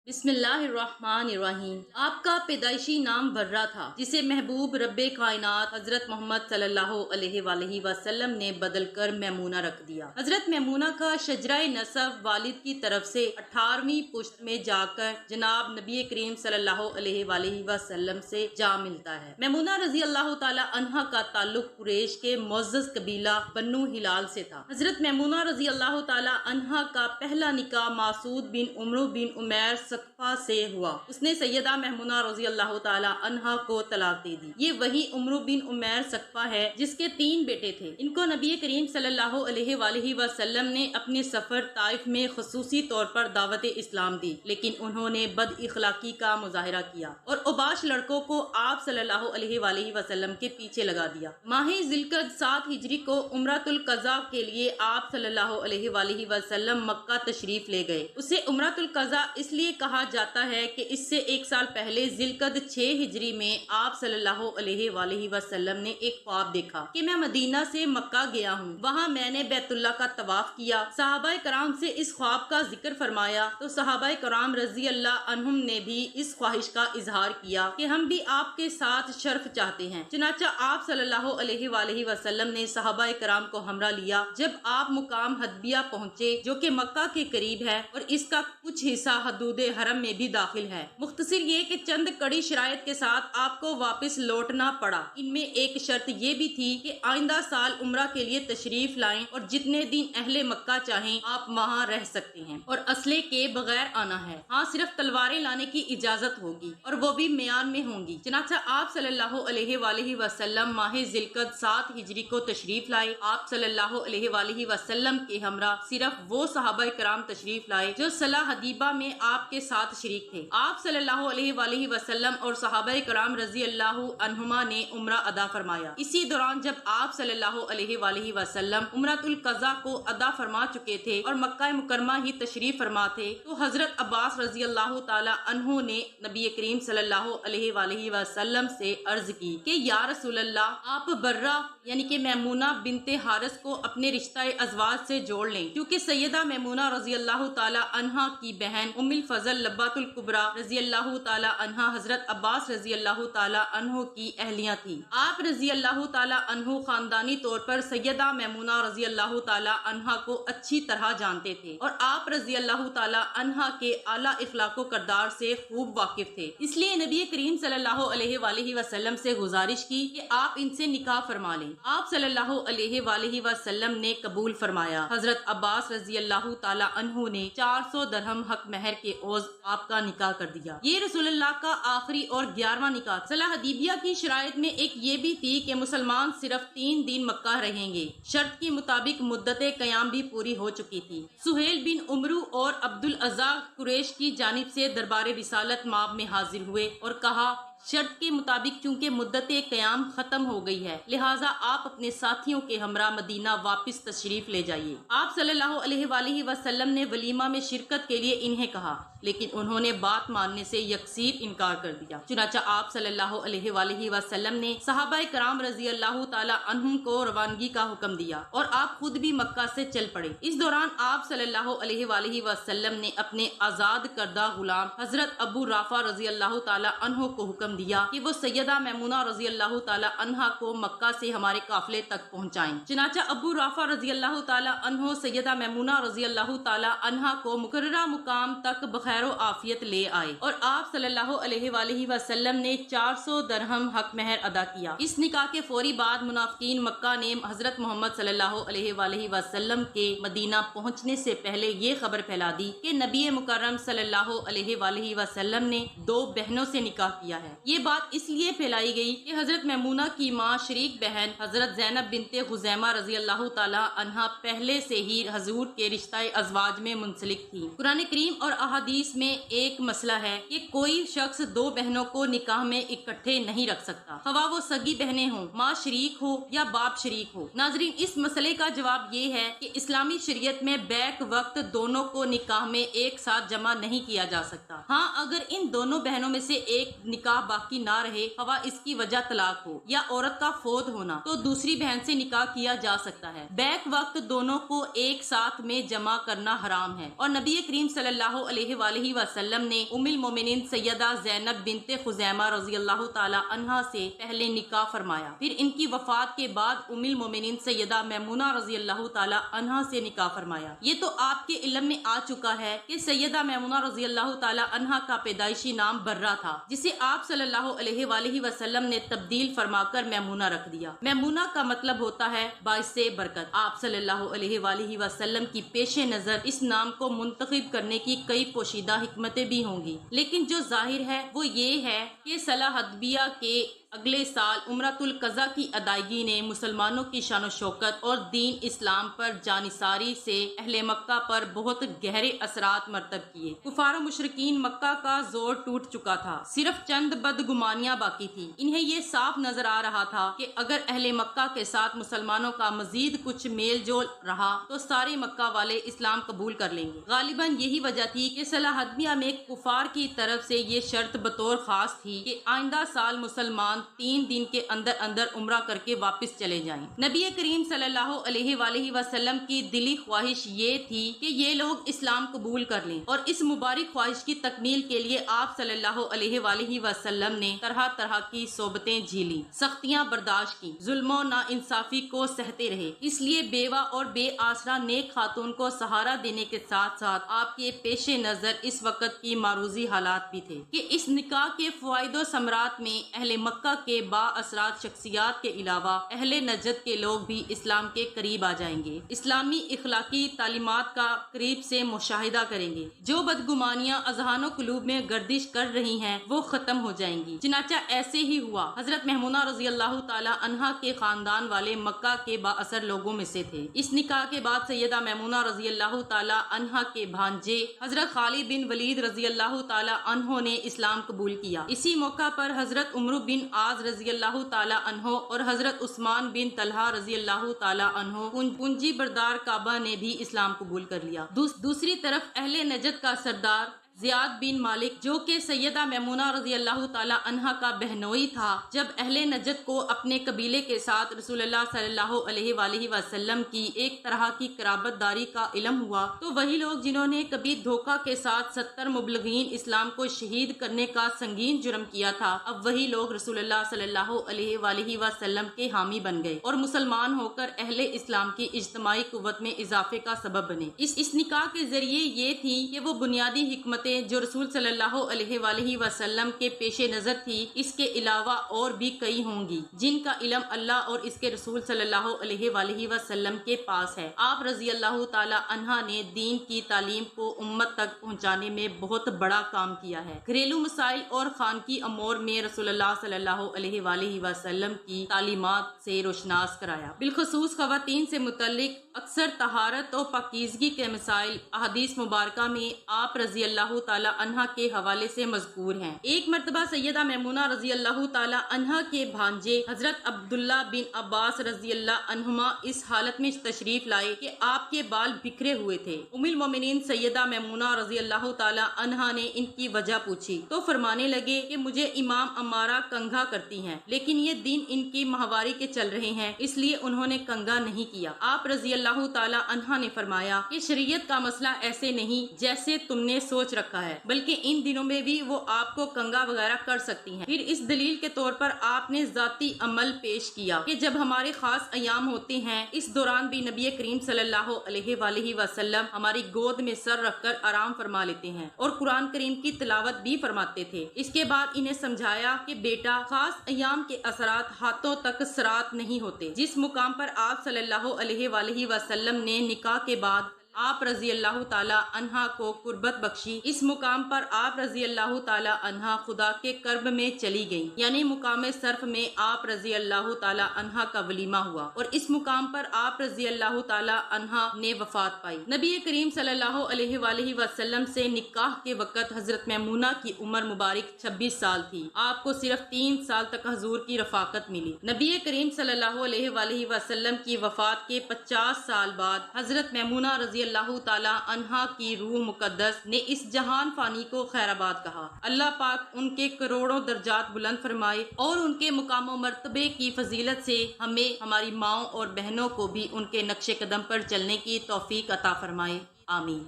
بسم اللہ الرحمن الرحیم۔ آپ کا پیدائشی نام برہ تھا، جسے محبوب رب کائنات حضرت محمد صلی اللہ علیہ وآلہ وسلم نے بدل کر میمونہ رکھ دیا۔ حضرت میمونہ کا شجرہ نسب والد کی طرف سے 18ویں پشت میں جا کر جناب نبی کریم صلی اللہ علیہ وآلہ وسلم سے جا ملتا ہے۔ میمونہ رضی اللہ تعالی عنہا کا تعلق قریش کے معزز قبیلہ بنو ہلال سے تھا۔ حضرت میمونہ رضی اللہ تعالی عنہا کا پہلا نکاح مسعود بن عمرو بن عمیر سقفہ سے ہوا۔ اس نے سیدہ میمونہ رضی اللہ تعالی عنہا کو طلاق دے دی۔ یہ وہی عمرو بن عمیر سقفہ ہے جس کے 3 بیٹے تھے۔ ان کو نبی کریم صلی اللہ علیہ وآلہ وسلم نے اپنے سفر طائف میں خصوصی طور پر دعوت اسلام دی، لیکن انہوں نے بد اخلاقی کا مظاہرہ کیا اور اوباش لڑکوں کو آپ صلی اللہ علیہ وآلہ وسلم کے پیچھے لگا دیا۔ ماہ ذی القعدہ 7 ہجری کو عمرۃ القضاء کے لیے آپ صلی اللہ علیہ وآلہ وسلم مکہ تشریف لے گئے۔ اسے عمرۃ القضاء اس لیے کہا جاتا ہے کہ اس سے 1 سال پہلے ذی القعدہ 6 ہجری میں آپ صلی اللہ علیہ وآلہ وسلم نے ایک خواب دیکھا کہ میں مدینہ سے مکہ گیا ہوں، وہاں میں نے بیت اللہ کا طواف کیا۔ صحابہ کرام سے اس خواب کا ذکر فرمایا تو صحابہ کرام رضی اللہ عنہم نے بھی اس خواہش کا اظہار کیا کہ ہم بھی آپ کے ساتھ شرف چاہتے ہیں۔ چنانچہ آپ صلی اللہ علیہ وآلہ وسلم نے صحابہ کرام کو ہمراہ لیا۔ جب آپ مقام حدیبیہ پہنچے جو کہ مکہ کے قریب ہے اور اس کا کچھ حصہ حدود حرم میں بھی داخل ہے، مختصر یہ کہ چند کڑی شرائط کے ساتھ آپ کو واپس لوٹنا پڑا۔ ان میں ایک شرط یہ بھی تھی کہ آئندہ سال عمرہ کے لیے تشریف لائیں اور جتنے دن اہل مکہ چاہیں آپ وہاں رہ سکتے ہیں اور اسلحے کے بغیر آنا ہے۔ ہاں، صرف تلواریں لانے کی اجازت ہوگی اور وہ بھی میان میں ہوں گی۔ چنانچہ آپ صلی اللہ علیہ وآلہ وسلم ماہ ذی القعدہ 7 ہجری کو تشریف لائے۔ آپ صلی اللہ علیہ وآلہ وسلم کے ہمراہ صرف وہ صحابہ کرام تشریف لائے جو صلح حدیبہ میں آپ کے ساتھ شریک تھے۔ آپ صلی اللہ علیہ وآلہ وسلم اور صحابہ کرام رضی اللہ عنہما نے عمرہ ادا فرمایا۔ اسی دوران جب آپ صلی اللہ علیہ وآلہ وسلم عمرۃ القضاء کو ادا فرما چکے تھے اور مکہ مکرمہ ہی تشریف فرما تھے تو حضرت عباس رضی اللہ تعالی عنہ نے نبی کریم صلی اللہ علیہ وآلہ وسلم سے عرض کی کہ یا رسول اللہ، آپ برہ یعنی کہ میمونہ بنت حارث کو اپنے رشتہ ازواج سے جوڑ لیں، کیونکہ سیدہ میمونہ رضی اللہ تعالی عنہا کی بہن ام الفضل لبات الکبریٰ رضی اللہ تعالی عنہا حضرت عباس رضی اللہ تعالی عنہ کی اہلیہ تھی۔ آپ رضی اللہ تعالی عنہ خاندانی طور پر سیدہ میمونہ رضی اللہ تعالی عنہا کو اچھی طرح جانتے تھے اور آپ رضی اللہ تعالی عنہا کے اعلیٰ اخلاق و کردار سے خوب واقف تھے، اس لیے نبی کریم صلی اللہ علیہ وآلہ وسلم سے گزارش کی کہ آپ ان سے نکاح فرما لیں۔ آپ صلی اللہ علیہ وآلہ وسلم نے قبول فرمایا۔ حضرت عباس رضی اللہ تعالی عنہ نے 400 درہم حق مہر کے عوض آپ کا نکاح کر دیا۔ یہ رسول اللہ کا آخری اور 11واں نکاح۔ صلح حدیبیہ کی شرائط میں ایک یہ بھی تھی کہ مسلمان صرف 3 دن مکہ رہیں گے۔ شرط کے مطابق مدت قیام بھی پوری ہو چکی تھی۔ سہیل بن عمرو اور عبد العزیٰ قریش کی جانب سے دربار رسالت مآب میں حاضر ہوئے اور کہا شرط کے مطابق چونکہ مدت قیام ختم ہو گئی ہے لہٰذا آپ اپنے ساتھیوں کے ہمراہ مدینہ واپس تشریف لے جائیے۔ آپ صلی اللہ علیہ وآلہ وسلم نے ولیمہ میں شرکت کے لیے انہیں کہا، لیکن انہوں نے بات ماننے سے یکسیر انکار کر دیا۔ چنانچہ آپ صلی اللہ علیہ وآلہ وسلم نے صحابہ کرام رضی اللہ تعالی عنہم کو روانگی کا حکم دیا اور آپ خود بھی مکہ سے چل پڑے۔ اس دوران آپ صلی اللہ علیہ وآلہ وسلم نے اپنے آزاد کردہ غلام حضرت ابو رافع رضی اللہ تعالی عنہ کو حکم دیا کہ وہ سیدہ میمونہ رضی اللہ تعالی عنہا کو مکہ سے ہمارے قافلے تک پہنچائیں۔ چنانچہ ابو رافع رضی اللہ تعالی عنہ سیدہ میمونہ رضی اللہ تعالی عنہا کو مقررہ مقام تک بخیر و عافیت لے آئے اور آپ صلی اللہ علیہ وآلہ وسلم نے 400 درہم حق مہر ادا کیا۔ اس نکاح کے فوری بعد منافقین مکہ نے حضرت محمد صلی اللہ علیہ وآلہ وسلم کے مدینہ پہنچنے سے پہلے یہ خبر پھیلا دی کہ نبی مکرم صلی اللہ علیہ وآلہ وسلم نے 2 بہنوں سے نکاح کیا ہے۔ یہ بات اس لیے پھیلائی گئی کہ حضرت میمونہ کی ماں شریک بہن حضرت زینب بنت خزیمہ رضی اللہ تعالی عنہا پہلے سے ہی حضور کے رشتہ ازواج میں منسلک تھی۔ قرآن کریم اور احادیث میں ایک مسئلہ ہے کہ کوئی شخص 2 بہنوں کو نکاح میں اکٹھے نہیں رکھ سکتا، خواہ وہ سگی بہنیں ہوں، ماں شریک ہو یا باپ شریک ہو۔ ناظرین، اس مسئلے کا جواب یہ ہے کہ اسلامی شریعت میں بیک وقت دونوں کو نکاح میں ایک ساتھ جمع نہیں کیا جا سکتا۔ ہاں، اگر ان دونوں بہنوں میں سے ایک نکاح باقی نہ رہے خواہ اس کی وجہ طلاق ہو یا عورت کا فوت ہونا تو دوسری بہن سے نکاح کیا جا سکتا ہے۔ بیک وقت دونوں کو ایک ساتھ میں جمع کرنا حرام ہے، اور نبی کریم صلی اللہ علیہ وآلہ وسلم نے ام المومنین سیدہ زینب بنت خزیمہ رضی اللہ تعالی عنہا سے پہلے نکاح فرمایا، پھر ان کی وفات کے بعد ام المومنین سیدہ میمونہ رضی اللہ تعالی عنہا سے نکاح فرمایا۔ یہ تو آپ کے علم میں آ چکا ہے کہ سیدہ میمونہ رضی اللہ تعالی عنہا کا پیدائشی نام برہ تھا، جسے آپ صلی اللہ علیہ وآلہ وسلم نے تبدیل فرما کر میمونہ رکھ دیا۔ میمونہ کا مطلب ہوتا ہے باعث برکت۔ آپ صلی اللہ علیہ وآلہ وسلم کی پیش نظر اس نام کو منتخب کرنے کی کئی پوشیدہ حکمتیں بھی ہوں گی، لیکن جو ظاہر ہے وہ یہ ہے کہ صلح حدیبیہ کے اگلے سال عمرۃ القضاء کی ادائیگی نے مسلمانوں کی شان و شوکت اور دین اسلام پر جانثاری سے اہل مکہ پر بہت گہرے اثرات مرتب کیے۔ کفار و مشرکین مکہ کا زور ٹوٹ چکا تھا، صرف چند بدگمانیاں باقی تھیں۔ انہیں یہ صاف نظر آ رہا تھا کہ اگر اہل مکہ کے ساتھ مسلمانوں کا مزید کچھ میل جول رہا تو سارے مکہ والے اسلام قبول کر لیں گے۔ غالباً یہی وجہ تھی کہ صلح حدیبیہ میں کفار کی طرف سے یہ شرط بطور خاص تھی کہ آئندہ سال مسلمان 3 دن کے اندر اندر عمرہ کر کے واپس چلے جائیں۔ نبی کریم صلی اللہ علیہ وآلہ وسلم کی دلی خواہش یہ تھی کہ یہ لوگ اسلام قبول کر لیں، اور اس مبارک خواہش کی تکمیل کے لیے آپ صلی اللہ علیہ وآلہ وسلم نے طرح طرح کی صعوبتیں جھیلی، سختیاں برداشت کی، ظلم و ناانصافی کو سہتے رہے۔ اس لیے بیوہ اور بے آسرا نیک خاتون کو سہارا دینے کے ساتھ ساتھ آپ کے پیش نظر اس وقت کی معروضی حالات بھی تھے کہ اس نکاح کے فوائد و ثمرات میں اہل مکہ کے با اثرات شخصیات کے علاوہ اہل نجد کے لوگ بھی اسلام کے قریب آ جائیں گے، اسلامی اخلاقی تعلیمات کا قریب سے مشاہدہ کریں گے، جو بدگمانیاں اذہان و قلوب میں گردش کر رہی ہیں وہ ختم ہو جائیں گی۔ چنانچہ ایسے ہی ہوا۔ حضرت میمونہ رضی اللہ تعالی عنہا کے خاندان والے مکہ کے با اثر لوگوں میں سے تھے۔ اس نکاح کے بعد سیدہ میمونہ رضی اللہ تعالی عنہا کے بھانجے حضرت خالد بن ولید رضی اللہ تعالی عنہ نے اسلام قبول کیا۔ اسی موقع پر حضرت عمرو بن عاص رضی اللہ تعالی عنہ اور حضرت عثمان بن طلحہ رضی اللہ تعالی عنہ پونجی بردار کعبہ نے بھی اسلام قبول کر لیا۔ دوسری طرف اہل نجد کا سردار زیاد بن مالک، جو کہ سیدہ میمونہ رضی اللہ تعالی عنہا کا بہنوئی تھا، جب اہل نجد کو اپنے قبیلے کے ساتھ رسول اللہ صلی اللہ علیہ وآلہ وسلم کی ایک طرح کی قرابت داری کا علم ہوا تو وہی لوگ جنہوں نے کبھی دھوکہ کے ساتھ 70 مبلغین اسلام کو شہید کرنے کا سنگین جرم کیا تھا، اب وہی لوگ رسول اللہ صلی اللہ علیہ وآلہ وسلم کے حامی بن گئے اور مسلمان ہو کر اہل اسلام کی اجتماعی قوت میں اضافے کا سبب بنے۔ اس نکاح کے ذریعے یہ تھی کہ وہ بنیادی حکمتیں جو رسول صلی اللہ علیہ وآلہ وسلم کے پیش نظر تھی، اس کے علاوہ اور بھی کئی ہوں گی جن کا علم اللہ اور اس کے رسول صلی اللہ علیہ وآلہ وسلم کے پاس ہے۔ آپ رضی اللہ تعالی عنہا نے دین کی تعلیم کو امت تک پہنچانے میں بہت بڑا کام کیا ہے۔ گھریلو مسائل اور خانگی امور میں رسول اللہ صلی اللہ علیہ وآلہ وسلم کی تعلیمات سے روشناس کرایا۔ بالخصوص خواتین سے متعلق اکثر طہارت و پاکیزگی کے مسائل احادیث مبارکہ میں آپ رضی اللہ تعالی عنہا کے حوالے سے مذکور ہیں۔ ایک مرتبہ سیدہ میمونہ رضی اللہ تعالی عنہا کے بھانجے حضرت عبداللہ بن عباس رضی اللہ عنہما اس حالت میں تشریف لائے کہ آپ کے بال بکھرے ہوئے تھے۔ ام المومنین سیدہ میمونہ رضی اللہ تعالی عنہا نے ان کی وجہ پوچھی تو فرمانے لگے کہ مجھے امام امارہ کنگھا کرتی ہیں، لیکن یہ دن ان کی ماہواری کے چل رہے ہیں، اس لیے انہوں نے کنگھا نہیں کیا۔ آپ رضی اللہ تعالی عنہا نے فرمایا کہ شریعت کا مسئلہ ایسے نہیں جیسے تم نے سوچ رکھا ہے، بلکہ ان دنوں میں بھی وہ آپ کو کنگھا وغیرہ کر سکتی ہیں۔ پھر اس دلیل کے طور پر آپ نے ذاتی عمل پیش کیا کہ جب ہمارے خاص ایام ہوتے ہیں اس دوران بھی نبی کریم صلی اللہ علیہ وآلہ وسلم ہماری گود میں سر رکھ کر آرام فرما لیتے ہیں اور قرآن کریم کی تلاوت بھی فرماتے تھے۔ اس کے بعد انہیں سمجھایا کہ بیٹا، خاص ایام کے اثرات ہاتھوں تک سرات نہیں ہوتے۔ جس مقام پر آپ صلی اللہ علیہ وآلہ وسلم نے نکاح کے بعد آپ رضی اللہ تعالی عنہا کو قربت بخشی، اس مقام پر آپ رضی اللہ تعالی عنہا خدا کے قرب میں چلی گئیں، یعنی مقام صرف میں آپ رضی اللہ تعالی عنہا کا ولیمہ ہوا اور اس مقام پر آپ رضی اللہ تعالی عنہا نے وفات پائی۔ نبی کریم صلی اللہ علیہ وآلہ وسلم سے نکاح کے وقت حضرت میمونہ کی عمر مبارک 26 سال تھی۔ آپ کو صرف 3 سال تک حضور کی رفاقت ملی۔ نبی کریم صلی اللہ علیہ وآلہ وسلم کی وفات کے 50 سال بعد حضرت میمونہ رضی رضی اللہ تعالی عنہا کی روح مقدس نے اس جہان فانی کو خیر آباد کہا۔ اللہ پاک ان کے کروڑوں درجات بلند فرمائے اور ان کے مقام و مرتبے کی فضیلت سے ہمیں ہماری ماؤں اور بہنوں کو بھی ان کے نقش قدم پر چلنے کی توفیق عطا فرمائے، آمین۔